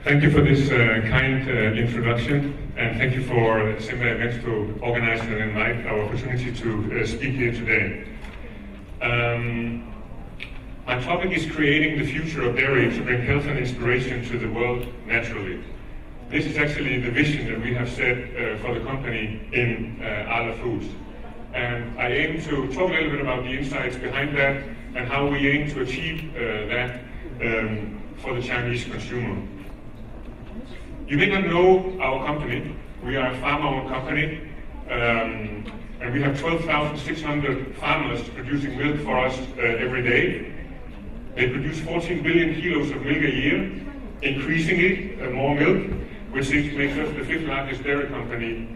Thank you for this kind introduction, and thank you for Jesper Events to organize and invite our opportunity to speak here today. My topic is creating the future of dairy to bring health and inspiration to the world naturally. This is actually the vision that we have set for the company in Arla Foods. And I aim to talk a little bit about the insights behind that and how we aim to achieve that for the Chinese consumer. You may not know our company. We are a farmer-owned company, and we have 12,600 farmers producing milk for us every day. They produce 14 billion kilos of milk a year, increasingly more milk, which makes us the 5th largest dairy company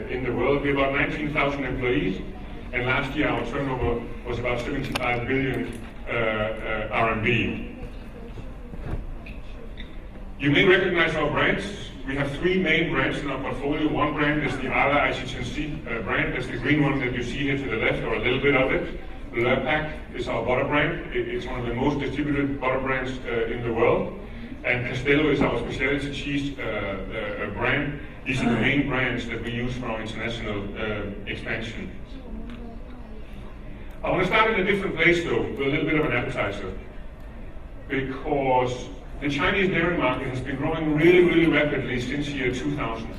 in the world. We have about 19,000 employees, and last year our turnover was about 75 billion RMB. You may recognize our brands. We have 3 main brands in our portfolio. One brand is the Arla ICTC brand. That's the green one that you see here to the left, or a little bit of it. Pack is our butter brand. It's one of the most distributed butter brands in the world. And Castello is our specialty cheese brand. These are the main brands that we use for our international expansion. I want to start in a different place though, with a little bit of an appetizer. Because the Chinese dairy market has been growing really, really rapidly since year 2000.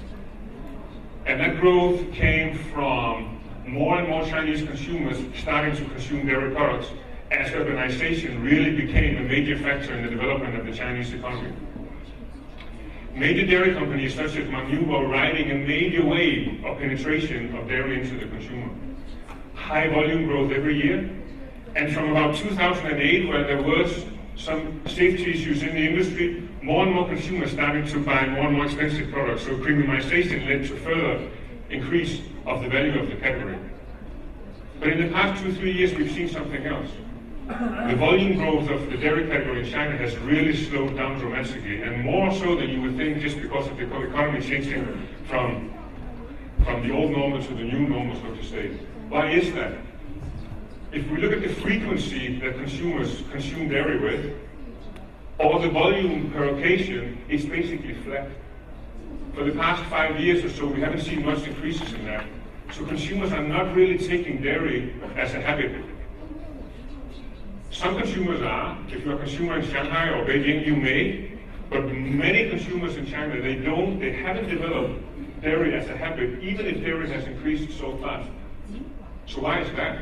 And that growth came from more and more Chinese consumers starting to consume dairy products as urbanization really became a major factor in the development of the Chinese economy. Major dairy companies such as Mengniu are riding a major wave of penetration of dairy into the consumer. High volume growth every year, and from about 2008, where there was some safety issues in the industry, more and more consumers started to buy more and more expensive products, so premiumization led to further increase of the value of the category. But in the past 2-3 years, we've seen something else. The volume growth of the dairy category in China has really slowed down dramatically, and more so than you would think, just because of the economy changing from the old normal to the new normal, so to say. Why is that? If we look at the frequency that consumers consume dairy with, or the volume per occasion, it's basically flat. For the past 5 years or so, we haven't seen much increases in that. So consumers are not really taking dairy as a habit. Some consumers are. If you're a consumer in Shanghai or Beijing, you may. But many consumers in China, they haven't developed dairy as a habit, even if dairy has increased so fast. So why is that?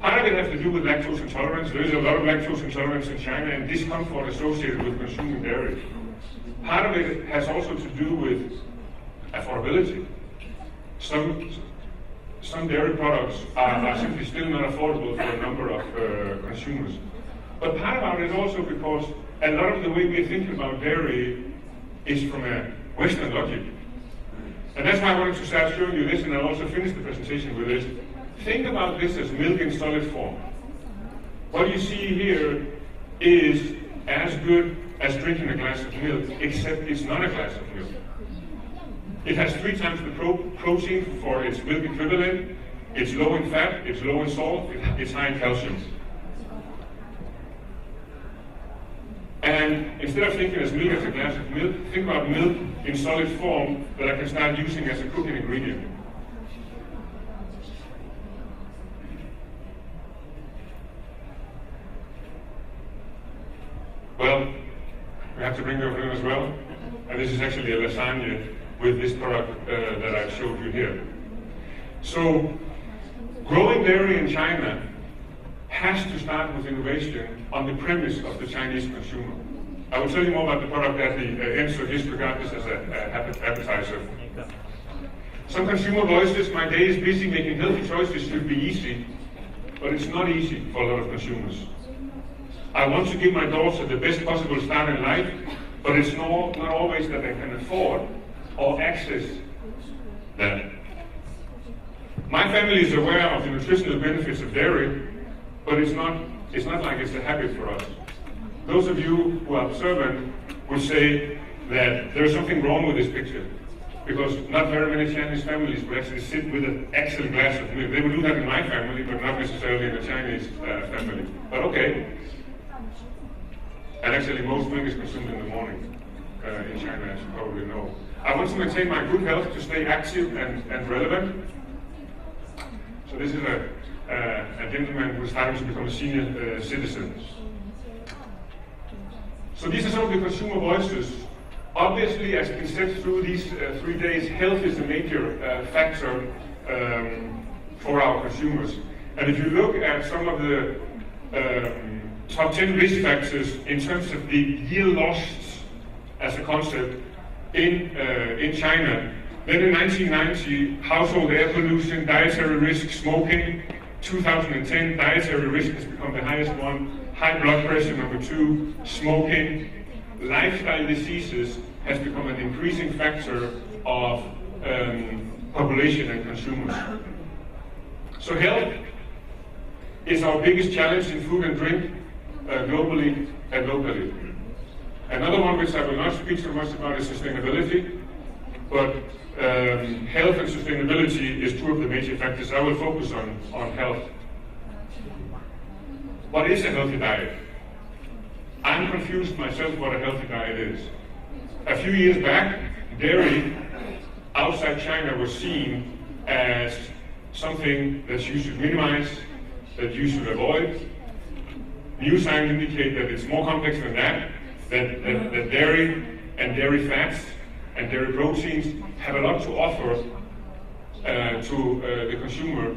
Part of it has to do with lactose intolerance. There is a lot of lactose intolerance in China and discomfort associated with consuming dairy. Part of it has also to do with affordability. Some dairy products are simply still not affordable for a number of consumers. But part of it is also because a lot of the way we're thinking about dairy is from a Western logic. And that's why I wanted to start showing you this, and I'll also finish the presentation with this. Think about this as milk in solid form. What you see here is as good as drinking a glass of milk, except it's not a glass of milk. It has 3 times the protein for its milk equivalent. It's low in fat, it's low in salt, it's high in calcium. And instead of thinking as milk as a glass of milk, think about milk in solid form that I can start using as a cooking ingredient. Well, we have to bring the over in as well. And this is actually a lasagna with this product that I've showed you here. So, growing dairy in China has to start with innovation on the premise of the Chinese consumer. I will tell you more about the product at the end, so just regard this as an appetizer. Some consumer voices, my day is busy, making healthy choices should be easy, but it's not easy for a lot of consumers. I want to give my daughter the best possible start in life, but it's not always that they can afford or access that. My family is aware of the nutritional benefits of dairy, but it's not like it's a habit for us. Those of you who are observant would say that there's something wrong with this picture, because not very many Chinese families would actually sit with an excellent glass of milk. They would do that in my family, but not necessarily in a Chinese family. But okay. And actually most milk is consumed in the morning. in China, as you probably know. I want to maintain my good health to stay active and relevant. So this is a gentleman who's starting to become a senior citizen. So these are some of the consumer voices. Obviously, as we said through these 3 days, health is a major factor for our consumers. And if you look at some of the top 10 risk factors in terms of the year lost as a concept in China, then in 1990, household air pollution, dietary risk, smoking. 2010, dietary risk has become the highest one. High blood pressure, number 2, smoking. Lifestyle diseases has become an increasing factor of population and consumers. So health is our biggest challenge in food and drink, globally and locally. Another one which I will not speak so much about is sustainability, but health and sustainability is 2 of the major factors. I will focus on health. What is a healthy diet? I'm confused myself what a healthy diet is. A few years back, dairy outside China was seen as something that you should minimize, that you should avoid. New science indicate that it's more complex than that, that dairy and dairy fats and dairy proteins have a lot to offer to the consumer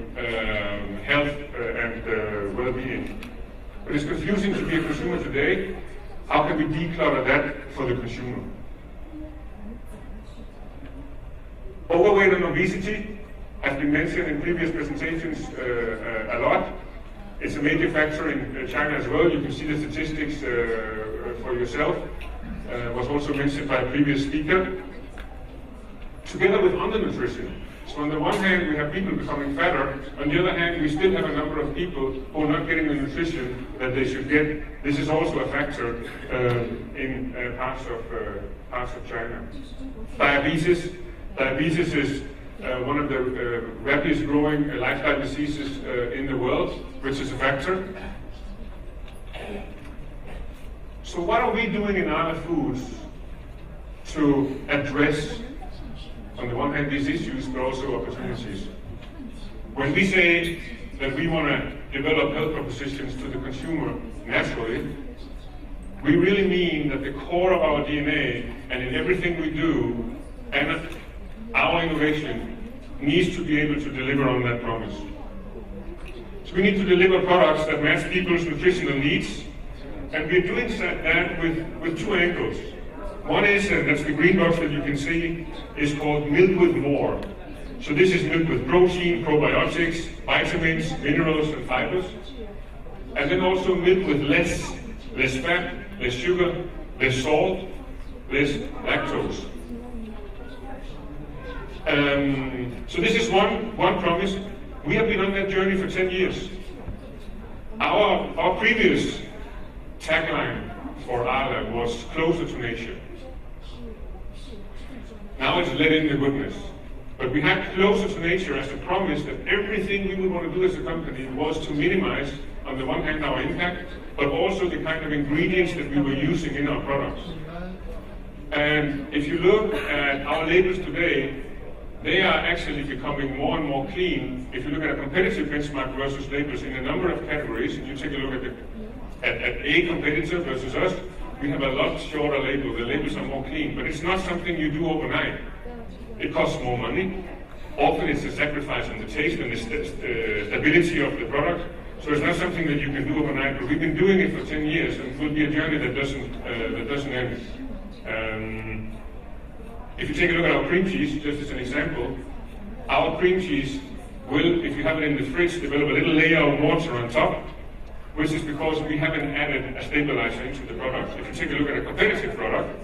health and well-being. But it's confusing to be a consumer today. How can we declutter that for the consumer? Overweight and obesity has been mentioned in previous presentations a lot. It's a major factor in China as well. You can see the statistics for yourself. Was also mentioned by a previous speaker. Together with undernutrition. So on the one hand, we have people becoming fatter. On the other hand, we still have a number of people who are not getting the nutrition that they should get. This is also a factor in parts of China. Diabetes. Diabetes is one of the rapidest growing lifestyle diseases in the world, which is a factor. So what are we doing in Arla Foods to address, on the one hand, these issues, but also opportunities? When we say that we want to develop health propositions to the consumer naturally, we really mean that the core of our DNA and in everything we do, and our innovation needs to be able to deliver on that promise. So we need to deliver products that match people's nutritional needs, and we're doing that with 2 angles. One is, and that's the green box that you can see, is called Milk with More. So this is milk with protein, probiotics, vitamins, minerals, and fibers. And then also milk with less fat, less sugar, less salt, less lactose. So this is one promise. We have been on that journey for 10 years. Our previous tagline for Arla was closer to nature. Now it's let in the goodness. But we had closer to nature as a promise that everything we would want to do as a company was to minimize, on the one hand, our impact, but also the kind of ingredients that we were using in our products. And if you look at our labels today, they are actually becoming more and more clean. If you look at a competitive benchmark versus labels in a number of categories, and you take a look at a competitor versus us, we have a lot shorter label. The labels are more clean, but it's not something you do overnight. It costs more money. Often it's a sacrifice on the taste and the stability of the product. So it's not something that you can do overnight, but we've been doing it for 10 years, and it will be a journey that doesn't end. If you take a look at our cream cheese, just as an example, our cream cheese will, if you have it in the fridge, develop a little layer of water on top, which is because we haven't added a stabilizer into the product. If you take a look at a competitive product,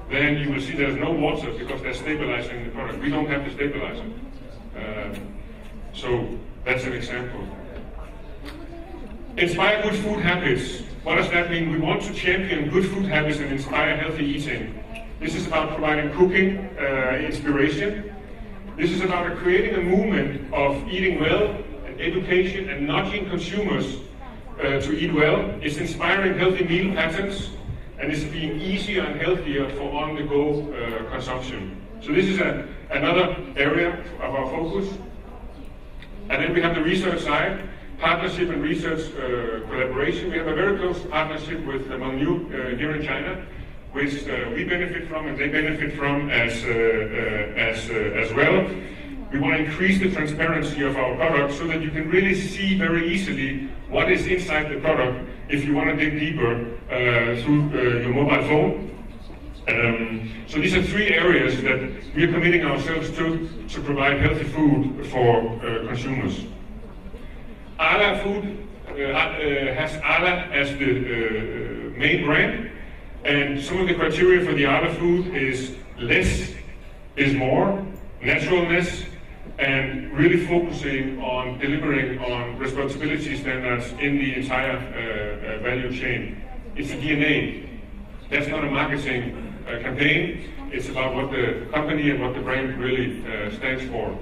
then you will see there's no water because there's stabilizer in the product. We don't have the stabilizer. So that's an example. Inspire good food habits. What does that mean? We want to champion good food habits and inspire healthy eating. This is about providing cooking inspiration. This is about creating a movement of eating well and education and nudging consumers to eat well. It's inspiring healthy meal patterns. and it's being easier and healthier for on-the-go consumption. So this is another area of our focus. And then we have the research side, partnership and research collaboration. We have a very close partnership with Mengniu here in China, which we benefit from and they benefit from as well. We want to increase the transparency of our product so that you can really see very easily what is inside the product if you want to dig deeper through your mobile phone. So these are three areas that we are committing ourselves to provide healthy food for consumers. Arla Food has Arla as the main brand, and some of the criteria for the Arla food is less is more, naturalness, and really focusing on delivering on responsibility standards in the entire value chain. It's a DNA. That's not a marketing campaign. It's about what the company and what the brand really stands for.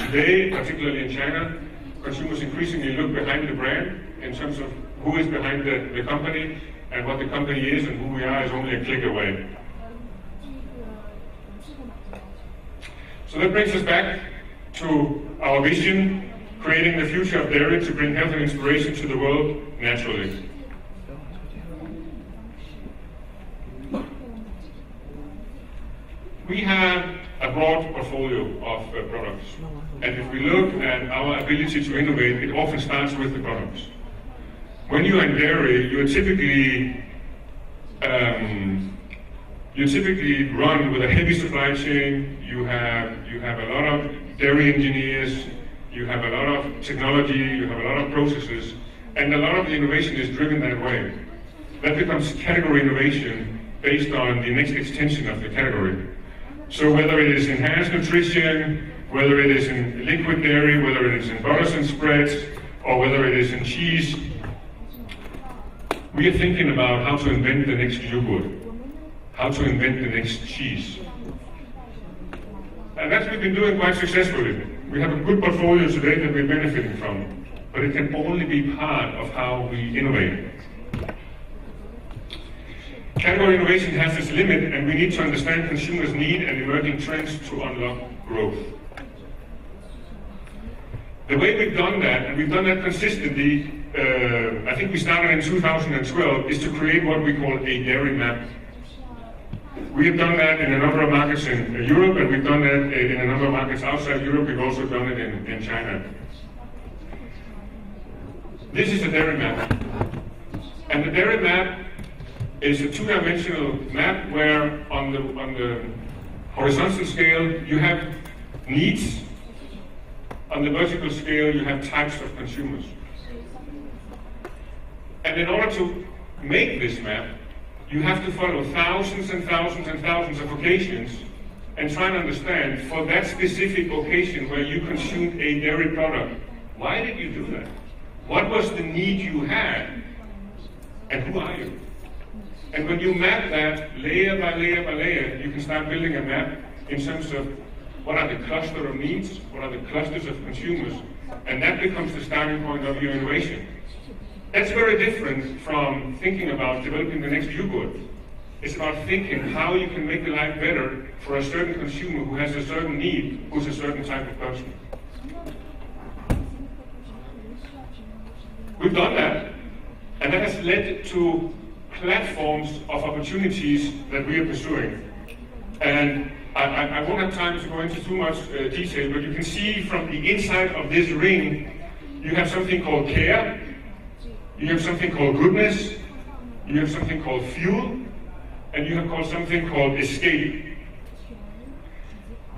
Today, particularly in China, consumers increasingly look behind the brand in terms of who is behind the company, and what the company is and who we are is only a click away. So that brings us back to our vision, creating the future of dairy to bring health and inspiration to the world naturally. We have a broad portfolio of products, and if we look at our ability to innovate, it often starts with the products. When you are in dairy, you're typically run with a heavy supply chain. You have a lot of dairy engineers, you have a lot of technology, you have a lot of processes, and a lot of the innovation is driven that way. That becomes category innovation based on the next extension of the category. So whether it is enhanced nutrition, whether it is in liquid dairy, whether it is in butters and spreads, or whether it is in cheese, we are thinking about how to invent the next yogurt, how to invent the next cheese. And that's what we've been doing quite successfully. We have a good portfolio today that we're benefiting from, but it can only be part of how we innovate. Category innovation has its limit, and we need to understand consumers' need and emerging trends to unlock growth. The way we've done that, and we've done that consistently, I think we started in 2012, is to create what we call a dairy map. We have done that in a number of markets in Europe, and we've done that in a number of markets outside Europe. We've also done it in China. This is a dairy map. And the dairy map is a two-dimensional map where on the horizontal scale you have needs, on the vertical scale you have types of consumers. And in order to make this map, you have to follow thousands and thousands and thousands of occasions and try and understand for that specific occasion where you consumed a dairy product, why did you do that? What was the need you had? And who are you? And when you map that layer by layer by layer, you can start building a map in terms of what are the cluster of needs, what are the clusters of consumers, and that becomes the starting point of your innovation. That's very different from thinking about developing the next yogurt. It's about thinking how you can make the life better for a certain consumer who has a certain need, who's a certain type of person. We've done that, and that has led to platforms of opportunities that we are pursuing. And I won't have time to go into too much detail, but you can see from the inside of this ring, you have something called care, you have something called goodness, you have something called fuel, and you have something called escape.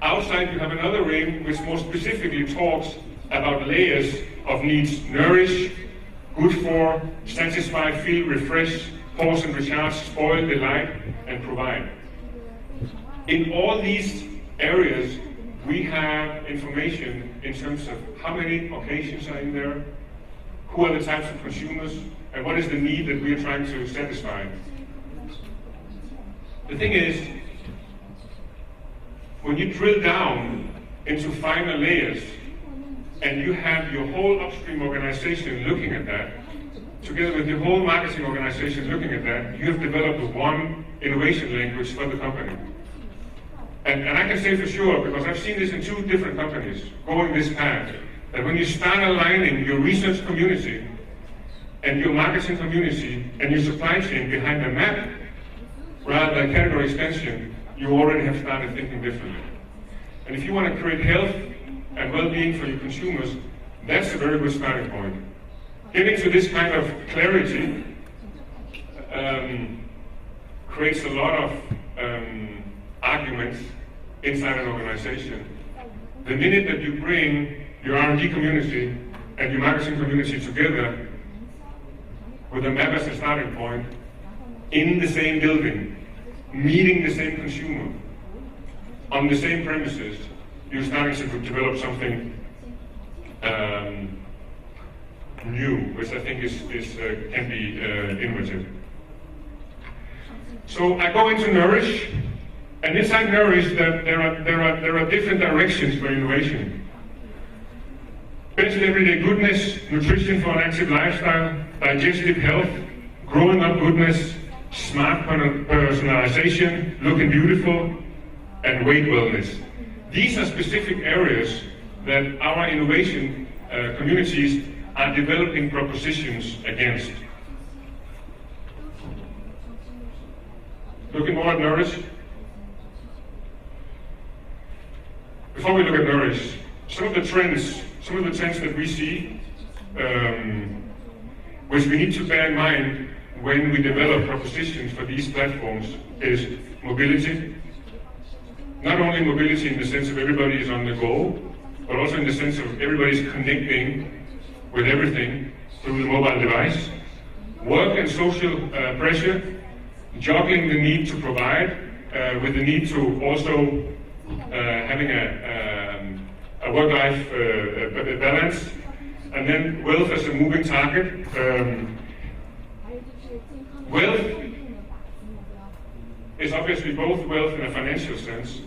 Outside you have another ring which more specifically talks about layers of needs: nourish, good for, satisfy, feel, refresh, pause and recharge, spoil, delight, and provide. In all these areas, we have information in terms of how many occasions are in there, who are the types of consumers, and what is the need that we are trying to satisfy. The thing is, when you drill down into finer layers, and you have your whole upstream organization looking at that, to together with the whole marketing organization looking at that, you have developed one innovation language for the company. And I can say for sure, because I've seen this in 2 different companies going this path, that when you start aligning your research community and your marketing community and your supply chain behind a map rather than category extension, you already have started thinking differently. And if you want to create health and well-being for your consumers, that's a very good starting point. Getting to this kind of clarity creates a lot of arguments inside an organization. The minute that you bring your R&D community and your marketing community together with a map as a starting point, in the same building, meeting the same consumer, on the same premises, you're starting to develop something new, which I think can be innovative. So I go into Nourish, and inside Nourish there are different directions for innovation. Best everyday goodness, nutrition for an active lifestyle, digestive health, growing up goodness, smart personalization, looking beautiful, and weight wellness. These are specific areas that our innovation communities are developing propositions against. Looking more at Nourish. Before we look at Nourish, some of the trends that we see, which we need to bear in mind when we develop propositions for these platforms, is mobility. Not only mobility in the sense of everybody is on the go, but also in the sense of everybody's connecting with everything through the mobile device. Work and social pressure, juggling the need to provide with the need to also having a work-life balance, and then wealth as a moving target. Wealth is obviously both wealth in a financial sense,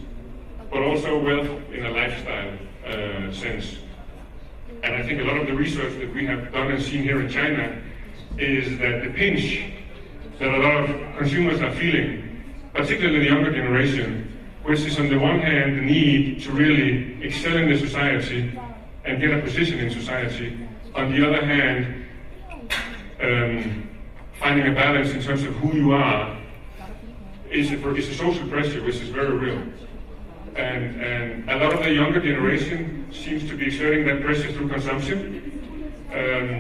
but also wealth in a lifestyle sense. And I think a lot of the research that we have done and seen here in China is that the pinch that a lot of consumers are feeling, particularly the younger generation, which is on the one hand the need to really excel in the society and get a position in society, on the other hand finding a balance in terms of who you are is a social pressure which is very real. And a lot of the younger generation seems to be exerting that pressure through consumption,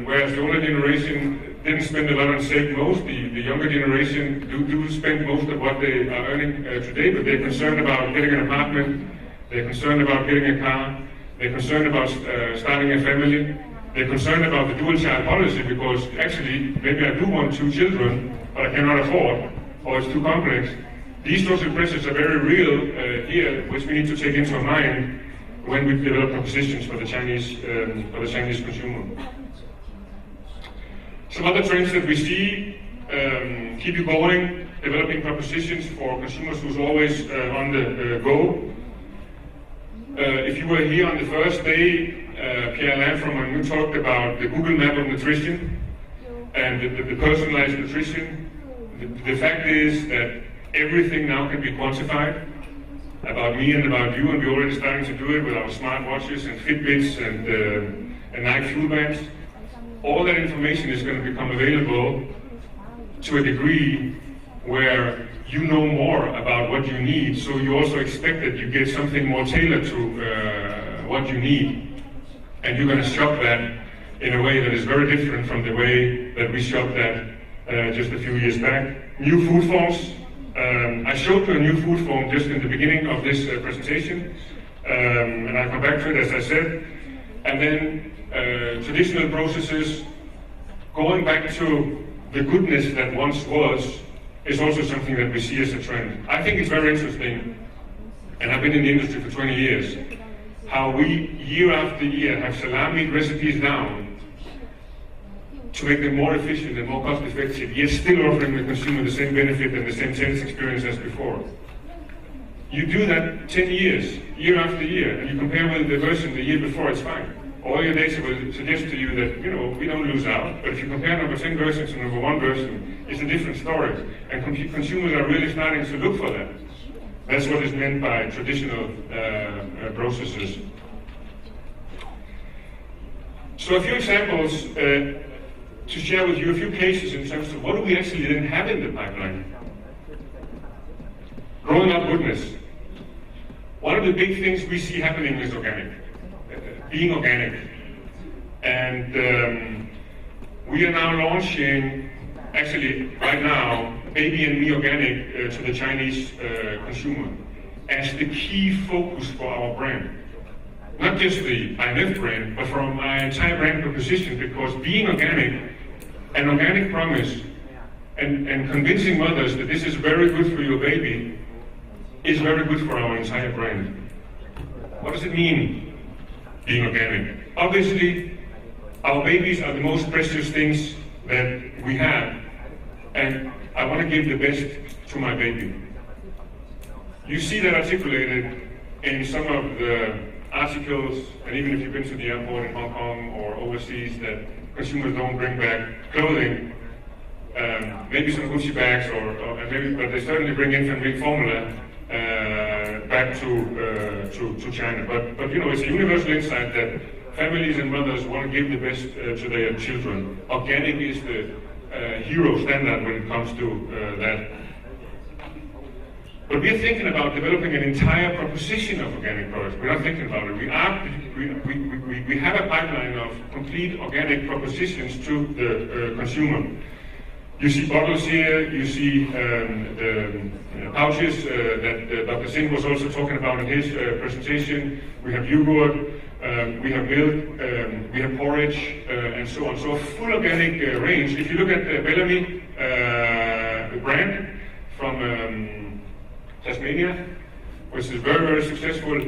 whereas the older generation didn't spend a lot on save most. The younger generation do spend most of what they are earning today, but they're concerned about getting an apartment, they're concerned about getting a car, they're concerned about starting a family, they're concerned about the dual child policy because actually maybe I do want 2 children, but I cannot afford, or it's too complex. These social pressures are very real here, which we need to take into mind when we develop propositions for the Chinese consumer. Some other trends that we see keep you going, developing propositions for consumers who's always on the go. If you were here on the first day, Pierre from when we talked about the Google map of nutrition and the personalized nutrition. The fact is that everything now can be quantified about me and about you, and we're already starting to do it with our smartwatches and Fitbits and Nike Fuel Bands. All that information is going to become available to a degree where you know more about what you need, so you also expect that you get something more tailored to what you need. And you're going to shop that in a way that is very different from the way that we shopped that just a few years back. New food forms. I showed you a new food form just in the beginning of this presentation, and I'll come back to it as I said. And then traditional processes, going back to the goodness that once was, is also something that we see as a trend. I think it's very interesting, and I've been in the industry for 20 years, how we, year after year, have salami recipes down to make them more efficient and more cost effective, yet still offering the consumer the same benefit and the same sales experience as before. You do that 10 years, year after year, and you compare with the version the year before, it's fine. all your data will suggest to you that, we don't lose out. But if you compare number 10 version to number 1 version, it's a different story. And consumers are really starting to look for that. That's what is meant by traditional processes. So a few examples to share with you, a few cases in terms of what do we actually then have in the pipeline. Growing up goodness. One of the big things we see happening is organic, being organic. And we are now launching, actually right now, Baby and Me Organic to the Chinese consumer as the key focus for our brand. Not just the IMF brand, but from our entire brand proposition, because being organic, an organic promise, and convincing mothers that this is very good for your baby is very good for our entire brand. What does it mean, being organic? Obviously, our babies are the most precious things that we have, and I want to give the best to my baby. You see that articulated in some of the articles, and even if you've been to the airport in Hong Kong or overseas, that consumers don't bring back clothing, maybe some Gucci bags, but they certainly bring infant milk formula back to China. But it's a universal insight that families and mothers want to give the best to their children. Organic is the hero standard when it comes to that. But we're thinking about developing an entire proposition of organic products. We're not thinking about it. We have a pipeline of complete organic propositions to the consumer. You see bottles here, you see the pouches that Dr. Singh was also talking about in his presentation. We have yogurt, we have milk, we have porridge, and so on. So a full organic range. If you look at the Bellamy brand from Tasmania, which is a very, very successful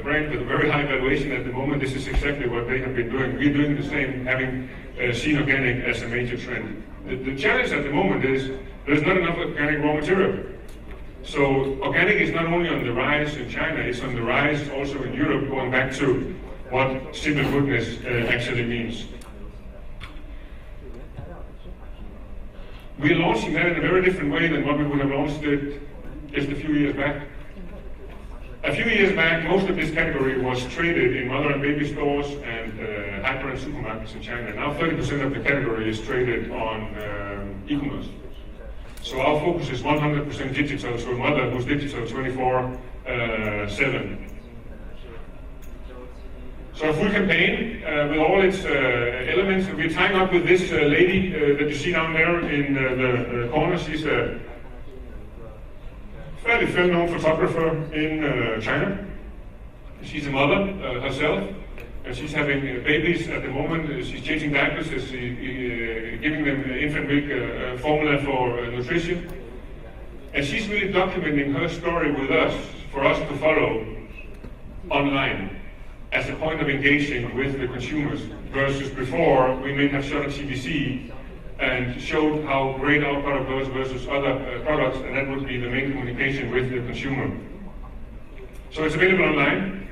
brand with a very high valuation at the moment. This is exactly what they have been doing. We're doing the same, having seen organic as a major trend. The challenge at the moment is there's not enough organic raw material. So organic is not only on the rise in China, it's on the rise also in Europe, going back to what simple goodness actually means. We're launching that in a very different way than what we would have launched it just a few years back. A few years back, most of this category was traded in mother and baby stores and hyper and supermarkets in China. Now 30% of the category is traded on e-commerce. So our focus is 100% digital, so a mother who's digital 24/7. So a full campaign with all its elements. We're tying up with this lady that you see down there in the corner. She's a fairly well-known photographer in China. She's a mother herself, and she's having babies at the moment. She's changing diapers, she's giving them infant milk formula for nutrition. And she's really documenting her story with us, for us to follow online as a point of engaging with the consumers, versus before we may have shot a TVC and showed how great our product was versus other products, and that would be the main communication with the consumer. So it's available online.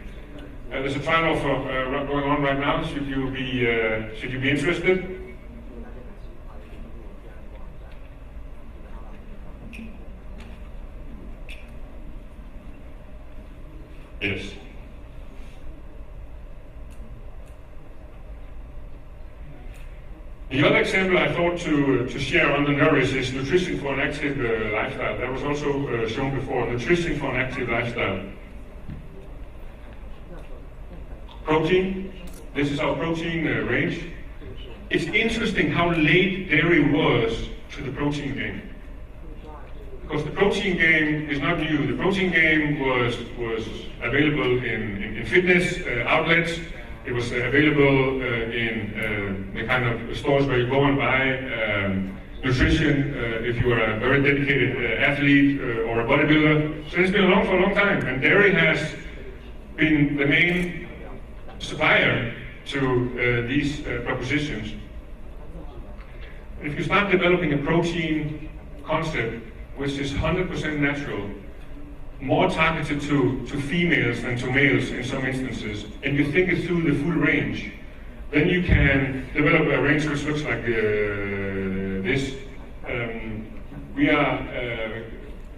There's a trial offer going on right now. Should you be interested? Yes. The other example I thought to share on the nourish is nutrition for an active lifestyle. That was also shown before, nutrition for an active lifestyle. Protein, this is our protein range. It's interesting how late dairy was to the protein game. Because the protein game is not new. The protein game was available in fitness outlets. It was available in the kind of stores where you go and buy nutrition if you are a very dedicated athlete or a bodybuilder. So it's been around for a long time, and dairy has been the main supplier to these propositions. If you start developing a protein concept which is 100% natural, more targeted to females than to males in some instances, and you think it through the full range, then you can develop a range which looks like this. We are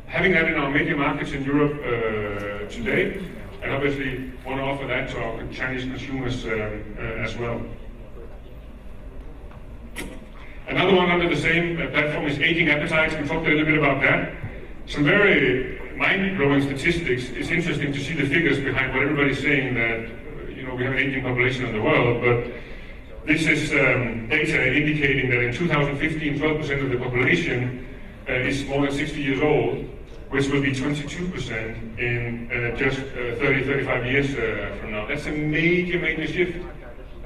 having that in our major markets in Europe today, and obviously want to offer that to our Chinese consumers as well. Another one under the same platform is aging appetites. We talked a little bit about that. Some very mind-blowing statistics. It's interesting to see the figures behind what everybody's saying that we have an aging population in the world, but this is data indicating that in 2015, 12% of the population is more than 60 years old, which will be 22% in just 30, 35 years from now. That's a major, major shift.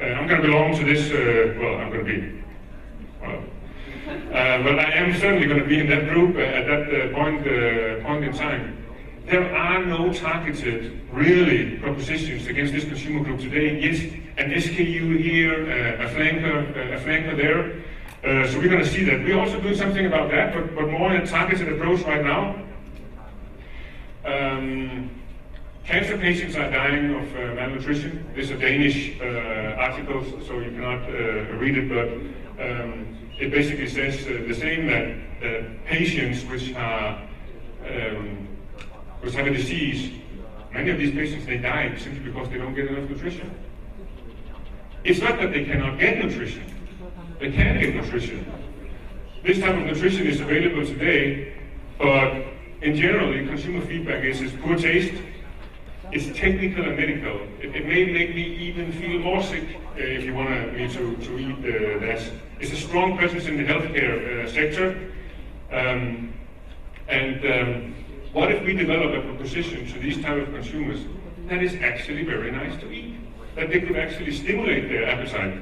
I'm going to belong to this, I'm going to be. But I am certainly going to be in that group at that point in time. There are no targeted, really, propositions against this consumer group today. Yes, an SKU here, a flanker there. So we're going to see that. We're also doing something about that, but more in a targeted approach right now. Cancer patients are dying of malnutrition. This is a Danish article, so you cannot read it, but it basically says the same, that patients which have a disease, many of these patients, they die simply because they don't get enough nutrition. It's not that they cannot get nutrition. They can get nutrition. This type of nutrition is available today, but in general, the consumer feedback is it's poor taste, it's technical and medical. It may make me even feel more sick if you want me to eat that. It's a strong presence in the healthcare sector. What if we develop a proposition to these type of consumers that is actually very nice to eat, that they could actually stimulate their appetite?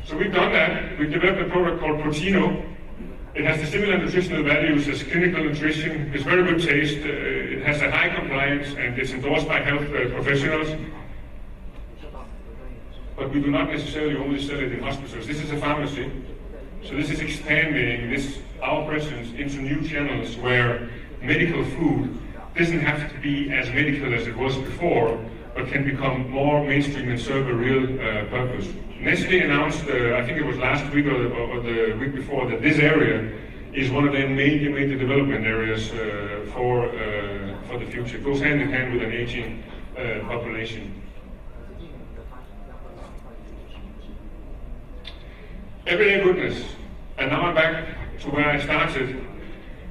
So we've done that. We've developed a product called Proteino. It has the similar nutritional values as clinical nutrition. It's very good taste. It has a high compliance, and it's endorsed by health professionals. But we do not necessarily only sell it in hospitals. This is a pharmacy. So this is expanding our presence into new channels where medical food doesn't have to be as medical as it was before, but can become more mainstream and serve a real purpose. Nestle announced, I think it was last week or the week before, that this area is one of their major development areas for the future. It goes hand in hand with an aging population. Everyday goodness. And now I'm back to where I started,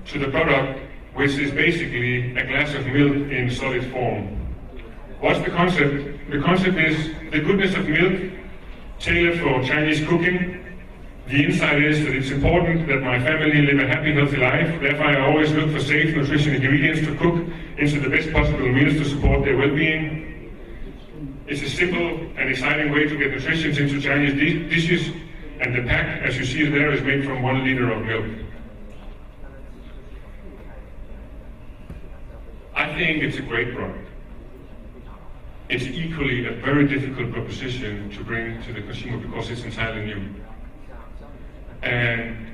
to the product, which is basically a glass of milk in solid form. What's the concept? The concept is the goodness of milk tailored for Chinese cooking. The insight is that it's important that my family live a happy, healthy life. Therefore, I always look for safe, nutritious ingredients to cook into the best possible meals to support their well-being. It's a simple and exciting way to get nutrition into Chinese dishes, and the pack, as you see there, is made from 1 liter of milk. I think it's a great product. It's equally a very difficult proposition to bring to the consumer because it's entirely new. And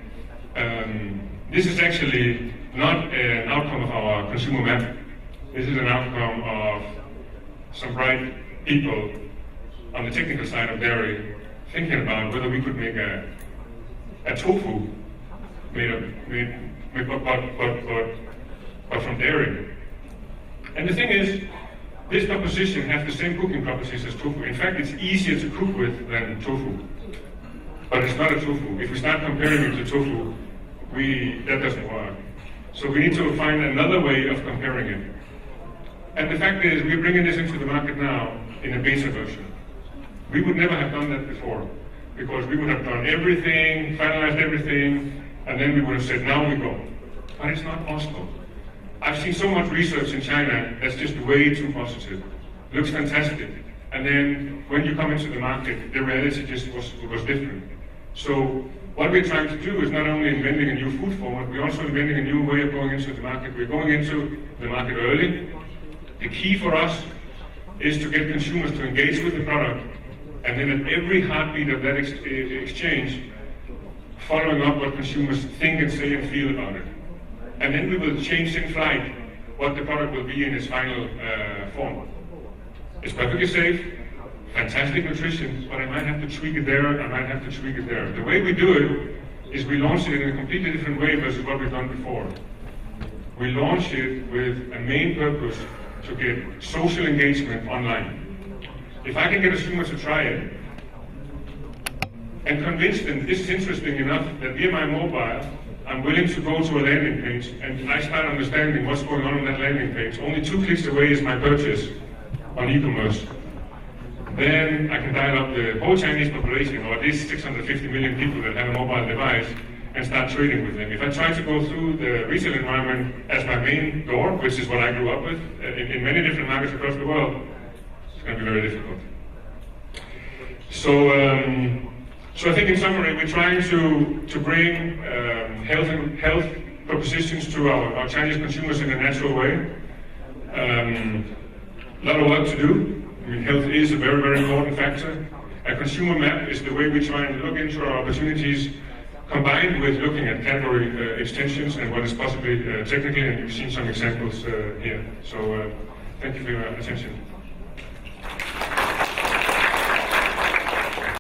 this is actually not an outcome of our consumer map. This is an outcome of some bright people on the technical side of dairy thinking about whether we could make a tofu but from dairy. And the thing is, this proposition has the same cooking properties as tofu. In fact, it's easier to cook with than tofu. But it's not a tofu. If we start comparing it to tofu, that doesn't work. So we need to find another way of comparing it. And the fact is, we're bringing this into the market now in a beta version. We would never have done that before, because we would have done everything, finalized everything, and then we would have said, now we go. But it's not possible. I've seen so much research in China that's just way too positive. Looks fantastic. And then when you come into the market, the reality just was different. So what we're trying to do is not only inventing a new food format, we're also inventing a new way of going into the market. We're going into the market early. The key for us is to get consumers to engage with the product, and then at every heartbeat of that exchange, following up what consumers think and say and feel about it. And then we will change in flight what the product will be in its final form. It's perfectly safe, fantastic nutrition, but I might have to tweak it there, I might have to tweak it there. The way we do it is we launch it in a completely different way versus what we've done before. We launch it with a main purpose to get social engagement online. If I can get a consumer to try it and convince them this is interesting enough that via my mobile, I'm willing to go to a landing page and I start understanding what's going on that landing page. Only 2 clicks away is my purchase on e-commerce. Then I can dial up the whole Chinese population, or at least 650 million people that have a mobile device, and start trading with them. If I try to go through the retail environment as my main door, which is what I grew up with in many different markets across the world, it's going to be very difficult. So I think in summary, we're trying to bring health propositions to our Chinese consumers in a natural way. A lot of work to do. I mean, health is a very, very important factor. A consumer map is the way we try and look into our opportunities, combined with looking at category extensions and what is possibly technically, and you've seen some examples here. So thank you for your attention.